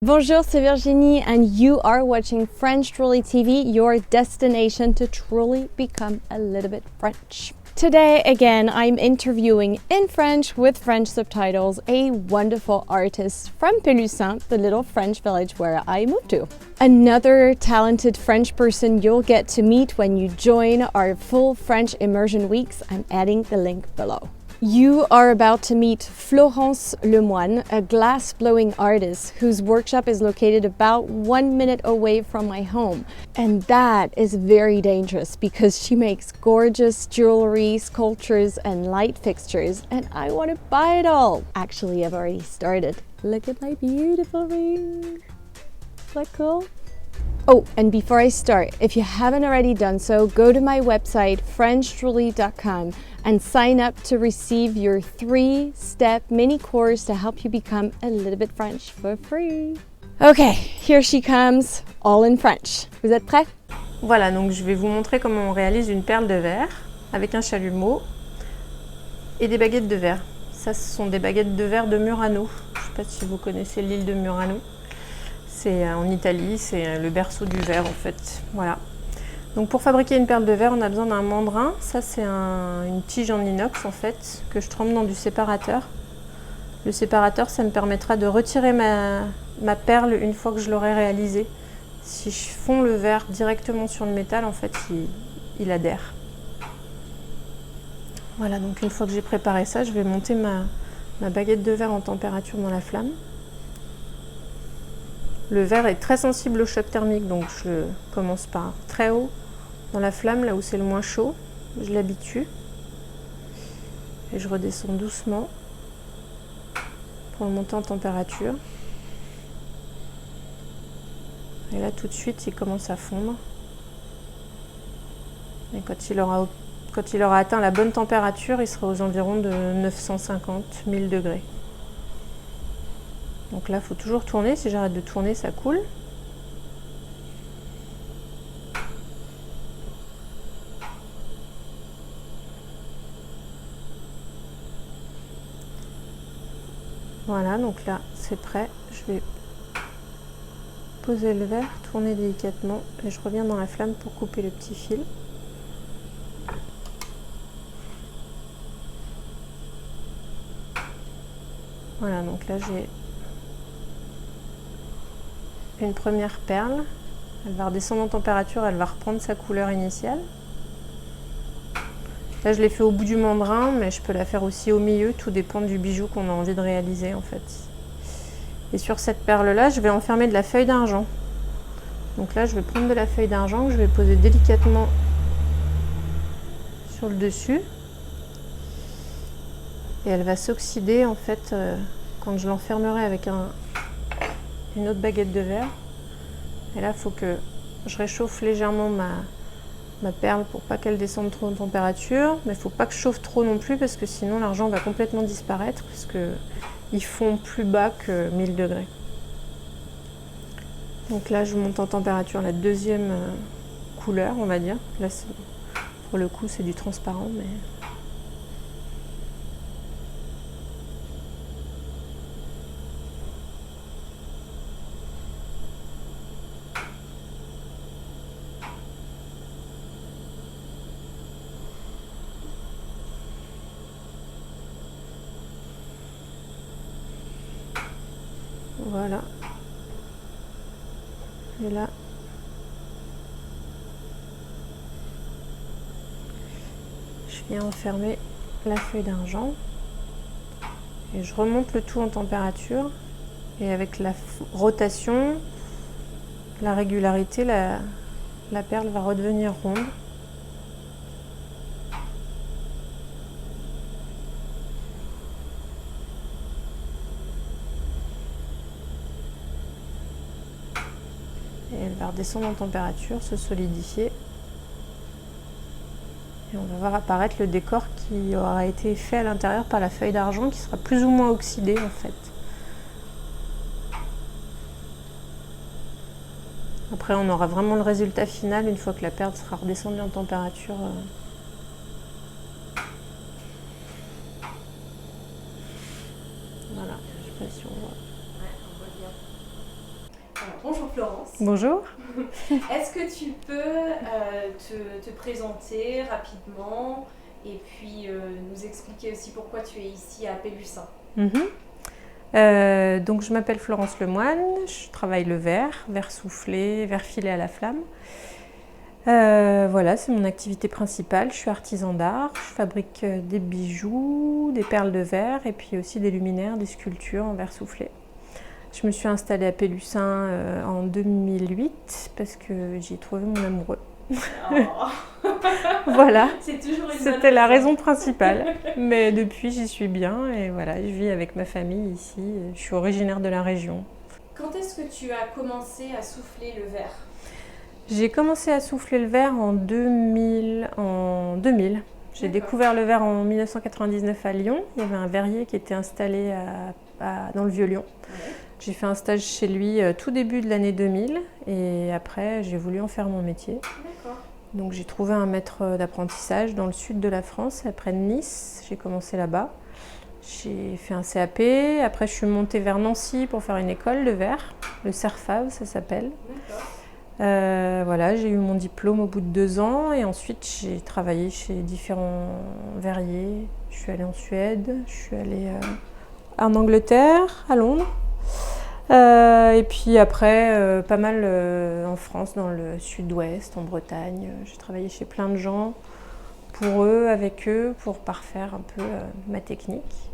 Bonjour, c'est Virginie and you are watching French Truly TV, your destination to truly become a little bit French. Today, again, I'm interviewing in French with French subtitles a wonderful artist from Pélussin, the little French village where I moved to. Another talented French person you'll get to meet when you join our full French immersion weeks. I'm adding the link below. You are about to meet Florence Lemoine, a glass-blowing artist whose workshop is located about 1 minute away from my home. And that is very dangerous because she makes gorgeous jewelry, sculptures, and light fixtures, and I want to buy it all. Actually, I've already started. Look at my beautiful ring. Is that cool? Oh, and before I start, if you haven't already done so, go to my website, FrenchTruly.com, and sign up to receive your 3-step mini course to help you become a little bit French for free. Okay, here she comes, all in French. Vous êtes prêts? Voilà, donc je vais vous montrer comment on réalise une perle de verre avec un chalumeau et des baguettes de verre. Ça, ce sont des baguettes de verre de Murano. Je ne sais pas si vous connaissez l'île de Murano. C'est en Italie, c'est le berceau du verre en fait. Voilà. Donc pour fabriquer une perle de verre, on a besoin d'un mandrin. Ça c'est une tige en inox en fait, que je trempe dans du séparateur. Le séparateur, ça me permettra de retirer ma perle une fois que je l'aurai réalisée. Si je fonds le verre directement sur le métal, en fait, il adhère. Voilà, donc une fois que j'ai préparé ça, je vais monter ma baguette de verre en température dans la flamme. Le verre est très sensible au choc thermique, donc je commence par très haut dans la flamme, là où c'est le moins chaud. Je l'habitue. Et je redescends doucement pour le monter en température. Et là, tout de suite, il commence à fondre. Et quand il aura atteint la bonne température, il sera aux environs de 950-1000 degrés. Donc là, il faut toujours tourner. Si j'arrête de tourner, ça coule. Voilà, donc là, c'est prêt. Je vais poser le verre, tourner délicatement et je reviens dans la flamme pour couper le petit fil. Voilà, donc là, j'ai une première perle, elle va redescendre en température, elle va reprendre sa couleur initiale. Là je l'ai fait au bout du mandrin, mais je peux la faire aussi au milieu, tout dépend du bijou qu'on a envie de réaliser en fait. Et sur cette perle là, je vais enfermer de la feuille d'argent. Donc là je vais prendre de la feuille d'argent que je vais poser délicatement sur le dessus. Et elle va s'oxyder en fait quand je l'enfermerai avec une autre baguette de verre. Et là, il faut que je réchauffe légèrement ma perle pour pas qu'elle descende trop en température. Mais il ne faut pas que je chauffe trop non plus parce que sinon l'argent va complètement disparaître parce qu'il fond plus bas que 1000 degrés. Donc là, je monte en température la deuxième couleur, on va dire. Là, pour le coup, c'est du transparent, mais... Voilà. Et là, je viens enfermer la feuille d'argent et je remonte le tout en température. Et avec la rotation, la régularité, la perle va redevenir ronde. Et elle va redescendre en température, se solidifier. Et on va voir apparaître le décor qui aura été fait à l'intérieur par la feuille d'argent qui sera plus ou moins oxydée en fait. Après on aura vraiment le résultat final une fois que la perle sera redescendue en température. Voilà, je ne sais pas si on voit. Bonjour Florence. Bonjour. Est-ce que tu peux te présenter rapidement et puis nous expliquer aussi pourquoi tu es ici à Pélussin? Donc je m'appelle Florence Lemoine, je travaille le verre soufflé, verre filé à la flamme. Voilà, c'est mon activité principale. Je suis artisan d'art, je fabrique des bijoux, des perles de verre et puis aussi des luminaires, des sculptures en verre soufflé. Je me suis installée à Pélussin en 2008 parce que j'y ai trouvé mon amoureux. Oh. Voilà, C'est toujours une c'était la raison principale. Mais depuis, j'y suis bien et voilà, je vis avec ma famille ici. Je suis originaire de la région. Quand est-ce que tu as commencé à souffler le verre? J'ai commencé à souffler le verre en 2000. J'ai découvert le verre en 1999 à Lyon. Il y avait un verrier qui était installé dans le Vieux-Lyon. Ouais. J'ai fait un stage chez lui tout début de l'année 2000 et après j'ai voulu en faire mon métier. D'accord. Donc j'ai trouvé un maître d'apprentissage dans le sud de la France, près de Nice. J'ai commencé là-bas. J'ai fait un CAP. Après je suis montée vers Nancy pour faire une école de verre, le CERFAV ça s'appelle. D'accord. Voilà, j'ai eu mon diplôme au bout de 2 ans et ensuite j'ai travaillé chez différents verriers. Je suis allée en Suède, je suis allée en Angleterre, à Londres. Et puis après, pas mal en France, dans le sud-ouest, en Bretagne. J'ai travaillé chez plein de gens, pour eux, avec eux, pour parfaire un peu ma technique.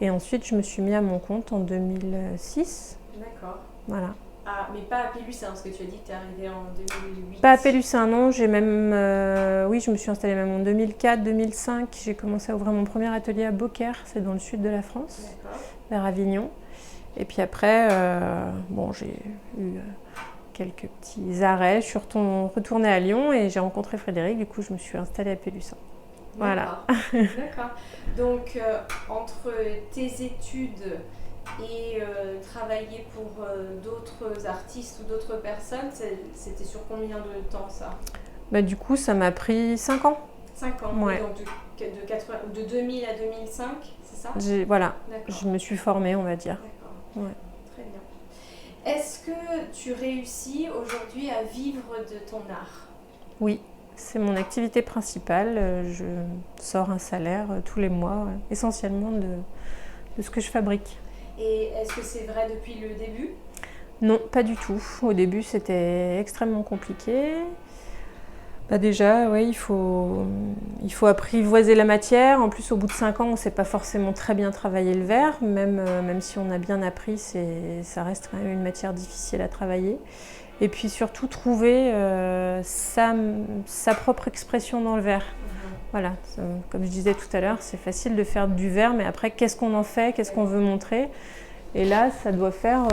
Et ensuite, je me suis mis à mon compte en 2006. D'accord. Voilà. Ah, mais pas à Pélussin, parce que tu as dit que tu es arrivée en 2008. Pas à Pélussin, non. J'ai même, oui, je me suis installée même en 2004-2005. J'ai commencé à ouvrir mon premier atelier à Beaucaire, c'est dans le sud de la France, D'accord. vers Avignon. Et puis après, bon, j'ai eu quelques petits arrêts. Je suis retournée à Lyon et j'ai rencontré Frédéric. Du coup, je me suis installée à Pélussin. Voilà. D'accord. Donc, entre tes études et travailler pour d'autres artistes ou d'autres personnes, c'était sur combien de temps ça? Bah, du coup, ça m'a pris 5 ans. 5 ans. Ouais. Donc de 2000 à 2005, c'est ça? Voilà, D'accord. je me suis formée, on va dire. D'accord. Ouais. Très bien. Est-ce que tu réussis aujourd'hui à vivre de ton art? Oui, c'est mon activité principale. Je sors un salaire tous les mois, essentiellement de ce que je fabrique. Et est-ce que c'est vrai depuis le début? Non, pas du tout. Au début, c'était extrêmement compliqué. Bah déjà, ouais, il faut apprivoiser la matière. En plus, au bout de 5 ans, on ne sait pas forcément très bien travailler le verre. Même si on a bien appris, ça reste quand même une matière difficile à travailler. Et puis surtout, trouver sa propre expression dans le verre. Voilà, comme je disais tout à l'heure, c'est facile de faire du verre, mais après, qu'est-ce qu'on en fait? Qu'est-ce qu'on veut montrer? Et là, ça doit faire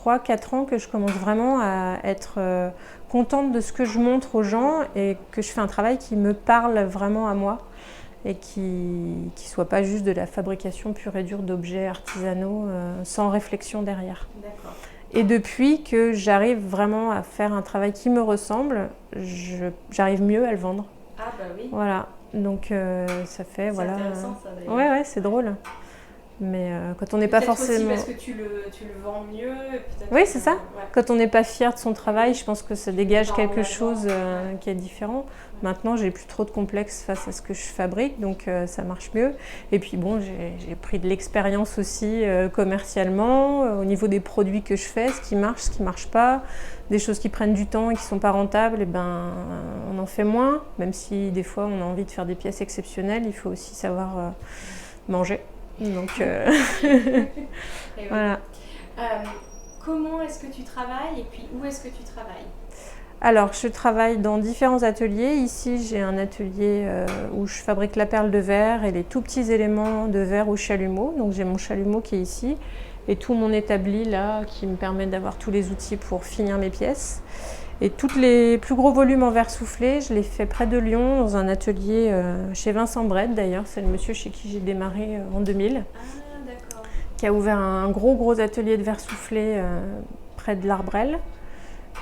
3-4 ans que je commence vraiment à être contente de ce que je montre aux gens et que je fais un travail qui me parle vraiment à moi et qui ne soit pas juste de la fabrication pure et dure d'objets artisanaux sans réflexion derrière. D'accord. Et depuis que j'arrive vraiment à faire un travail qui me ressemble, j'arrive mieux à le vendre. Ah bah oui. Voilà, donc ça fait, C'est intéressant ça d'ailleurs. Ouais, c'est drôle. Mais quand on n'est pas forcément... Aussi parce que tu le vends mieux. Oui, c'est ça. Ouais. Quand on n'est pas fier de son travail, je pense que ça dégage Enfin, quelque ouais. chose qui est différent. Maintenant, j'ai plus trop de complexe face à ce que je fabrique, donc ça marche mieux. Et puis bon, j'ai pris de l'expérience aussi commercialement, au niveau des produits que je fais, ce qui marche pas, des choses qui prennent du temps et qui sont pas rentables, et ben on en fait moins. Même si des fois on a envie de faire des pièces exceptionnelles, il faut aussi savoir manger. Donc voilà. Comment est-ce que tu travailles et puis où est-ce que tu travailles? Alors, je travaille dans différents ateliers. Ici, j'ai un atelier où je fabrique la perle de verre et les tout petits éléments de verre au chalumeau. Donc, j'ai mon chalumeau qui est ici et tout mon établi là qui me permet d'avoir tous les outils pour finir mes pièces. Et tous les plus gros volumes en verre soufflé, je les fais près de Lyon, dans un atelier chez Vincent Brett d'ailleurs. C'est le monsieur chez qui j'ai démarré en 2000. Ah, d'accord. Qui a ouvert un gros atelier de verre soufflé près de l'Arbrel.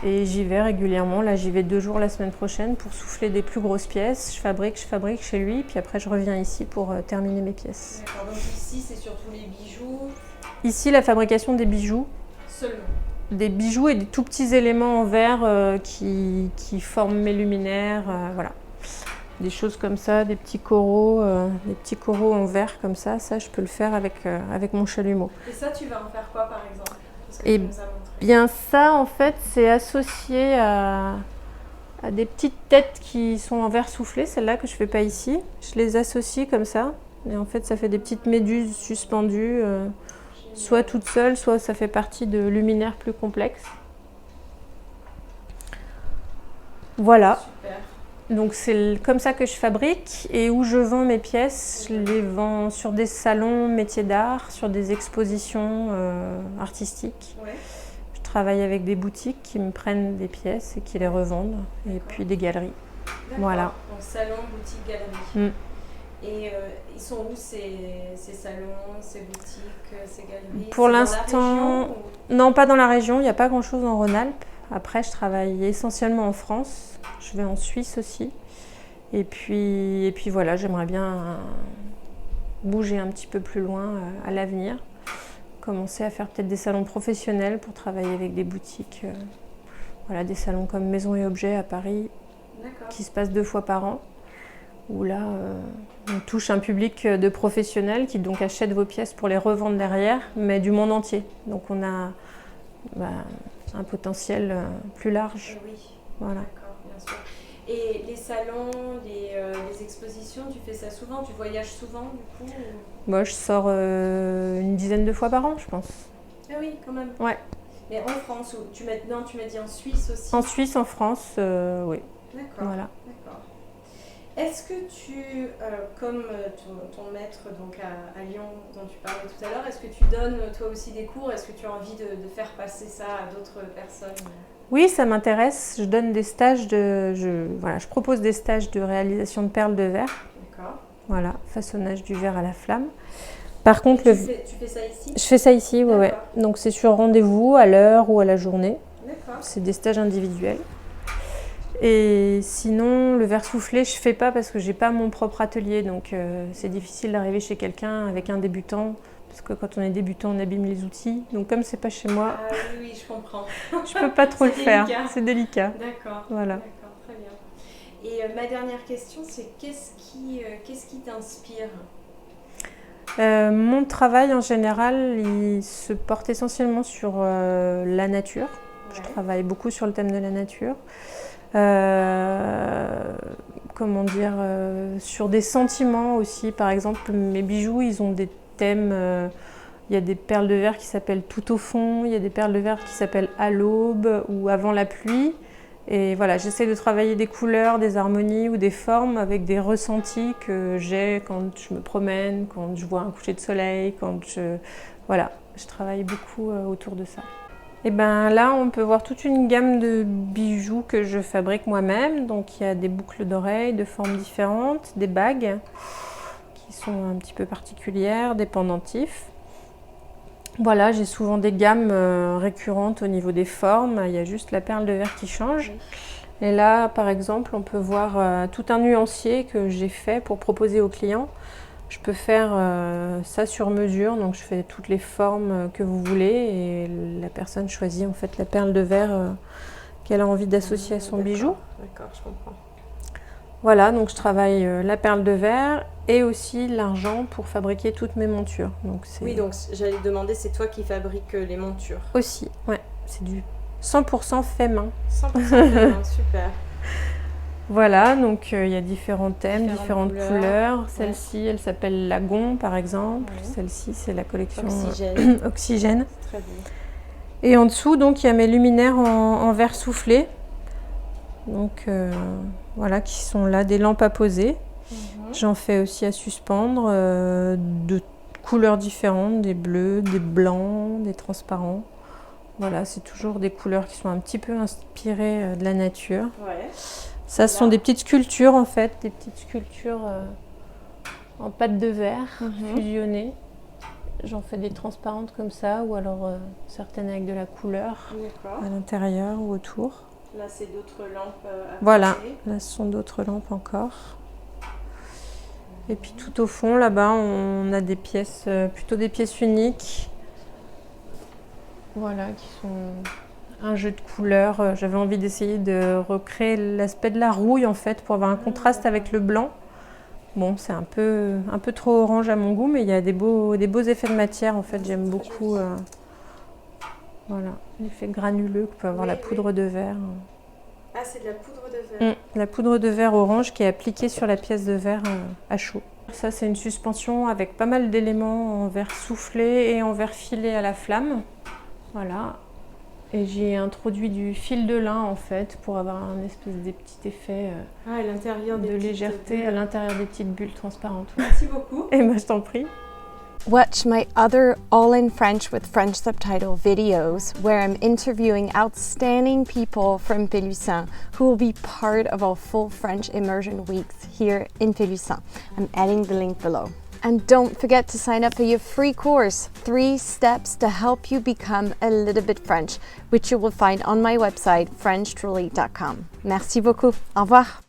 Et j'y vais régulièrement. Là, j'y vais 2 jours la semaine prochaine pour souffler des plus grosses pièces. Je fabrique chez lui, puis après je reviens ici pour terminer mes pièces. D'accord, donc ici c'est surtout les bijoux. Ici, la fabrication des bijoux. Seulement. des bijoux et des tout petits éléments en verre qui forment mes luminaires, voilà. Des choses comme ça, des petits coraux en verre comme ça je peux le faire avec mon chalumeau. Et ça, tu vas en faire quoi par exemple? Et bien ça, en fait, c'est associé à des petites têtes qui sont en verre soufflé, celles-là que je fais pas ici. Je les associe comme ça, et en fait, ça fait des petites méduses suspendues, soit toutes seules, soit ça fait partie de luminaires plus complexes. Voilà. Super. Donc c'est comme ça que je fabrique, et où je vends mes pièces, je les vends sur des salons métiers d'art, sur des expositions artistiques. Ouais. Je travaille avec des boutiques qui me prennent des pièces et qui les revendent, et puis des galeries. Voilà. Donc salon, boutique, galerie. Et ils sont où ces salons, ces boutiques, ces galeries? Pour l'instant, non, pas dans la région, il n'y a pas grand-chose en Rhône-Alpes. Après, je travaille essentiellement en France. Je vais en Suisse aussi. Et puis voilà, j'aimerais bien bouger un petit peu plus loin à l'avenir. Commencer à faire peut-être des salons professionnels pour travailler avec des boutiques. Voilà, des salons comme Maison et Objets à Paris, qui se passent 2 fois par an. Où là, on touche un public de professionnels qui donc achètent vos pièces pour les revendre derrière, mais du monde entier. Donc on a un potentiel plus large. Oui, voilà. D'accord, bien sûr. Et les salons, les expositions, tu fais ça souvent? Tu voyages souvent du coup Moi, je sors une dizaine de fois par an, je pense. Ah oui, quand même. Ouais. Mais en France, tu m'as dit en Suisse aussi? En Suisse, en France, oui. D'accord. Voilà. D'accord. Est-ce que tu, comme ton maître donc à Lyon dont tu parlais tout à l'heure, est-ce que tu donnes toi aussi des cours? Est-ce que tu as envie de faire passer ça à d'autres personnes? Oui, ça m'intéresse. Je donne des stages je propose des stages de réalisation de perles de verre. D'accord. Voilà, façonnage du verre à la flamme. Par contre, tu fais ça ici? Je fais ça ici, oui. Ouais. Donc c'est sur rendez-vous, à l'heure ou à la journée. D'accord. C'est des stages individuels. Et sinon, le verre soufflé, je fais pas parce que j'ai pas mon propre atelier, donc c'est difficile d'arriver chez quelqu'un avec un débutant, parce que quand on est débutant, on abîme les outils. Donc comme c'est pas chez moi, oui, je comprends. Je peux pas trop le faire. C'est délicat. D'accord. Voilà. D'accord, très bien. Et ma dernière question, c'est qu'est-ce qui t'inspire? Mon travail en général, il se porte essentiellement sur la nature. Ouais. Je travaille beaucoup sur le thème de la nature. Sur des sentiments aussi. Par exemple, mes bijoux, ils ont des thèmes. Il y a des perles de verre qui s'appellent Tout au fond, il y a des perles de verre qui s'appellent À l'aube ou Avant la pluie. Et voilà, j'essaie de travailler des couleurs, des harmonies ou des formes avec des ressentis que j'ai quand je me promène, quand je vois un coucher de soleil, Voilà, je travaille beaucoup autour de ça. Et ben là, on peut voir toute une gamme de bijoux que je fabrique moi-même. Donc il y a des boucles d'oreilles de formes différentes, des bagues qui sont un petit peu particulières, des pendentifs. Voilà, j'ai souvent des gammes récurrentes au niveau des formes. Il y a juste la perle de verre qui change. Et là, par exemple, on peut voir tout un nuancier que j'ai fait pour proposer aux clients. Je peux faire ça sur mesure, donc je fais toutes les formes que vous voulez et la personne choisit en fait la perle de verre qu'elle a envie d'associer à son bijou. D'accord, je comprends. Voilà, donc je travaille la perle de verre et aussi l'argent pour fabriquer toutes mes montures. Donc oui, donc j'allais te demander, c'est toi qui fabriques les montures? Aussi, ouais, c'est du 100% fait main. 100% fait main, super. Voilà, donc il y a différents thèmes, différentes couleurs. Celle-ci, elle s'appelle Lagon, par exemple. Ouais. Celle-ci, c'est la collection Oxygène. Très bien. Et en dessous, donc, il y a mes luminaires en verre soufflé. Donc, voilà, qui sont là, des lampes à poser. J'en fais aussi à suspendre, de couleurs différentes, des bleus, des blancs, des transparents. Voilà, c'est toujours des couleurs qui sont un petit peu inspirées de la nature. Ouais. Ça, ce sont des petites sculptures en fait, des petites sculptures en pâte de verre fusionnées. J'en fais des transparentes comme ça, ou alors certaines avec de la couleur à l'intérieur ou autour. Là, c'est d'autres lampes à Voilà, là, ce sont d'autres lampes encore. Et puis tout au fond, là-bas, on a des pièces, plutôt des pièces uniques. Voilà, qui sont un jeu de couleurs. J'avais envie d'essayer de recréer l'aspect de la rouille en fait pour avoir un contraste avec le blanc. Bon, c'est un peu trop orange à mon goût, mais il y a des beaux effets de matière en fait. J'aime beaucoup voilà, l'effet granuleux que peut avoir la poudre de verre. Ah, c'est de la poudre de verre. La poudre de verre orange qui est appliquée sur la pièce de verre à chaud. Ça, c'est une suspension avec pas mal d'éléments en verre soufflé et en verre filé à la flamme. Voilà. Et j'ai introduit du fil de lin en fait pour avoir un espèce de petit effet à l'intérieur de légèreté à l'intérieur des petites bulles transparentes. Merci beaucoup. Et moi, je t'en prie. Watch my other All in French with French subtitle videos where I'm interviewing outstanding people from Pélussin who will be part of our full French immersion weeks here in Pélussin. I'm adding the link below. And don't forget to sign up for your free course, 3 steps to help you become a little bit French, which you will find on my website, FrenchTruly.com. Merci beaucoup. Au revoir.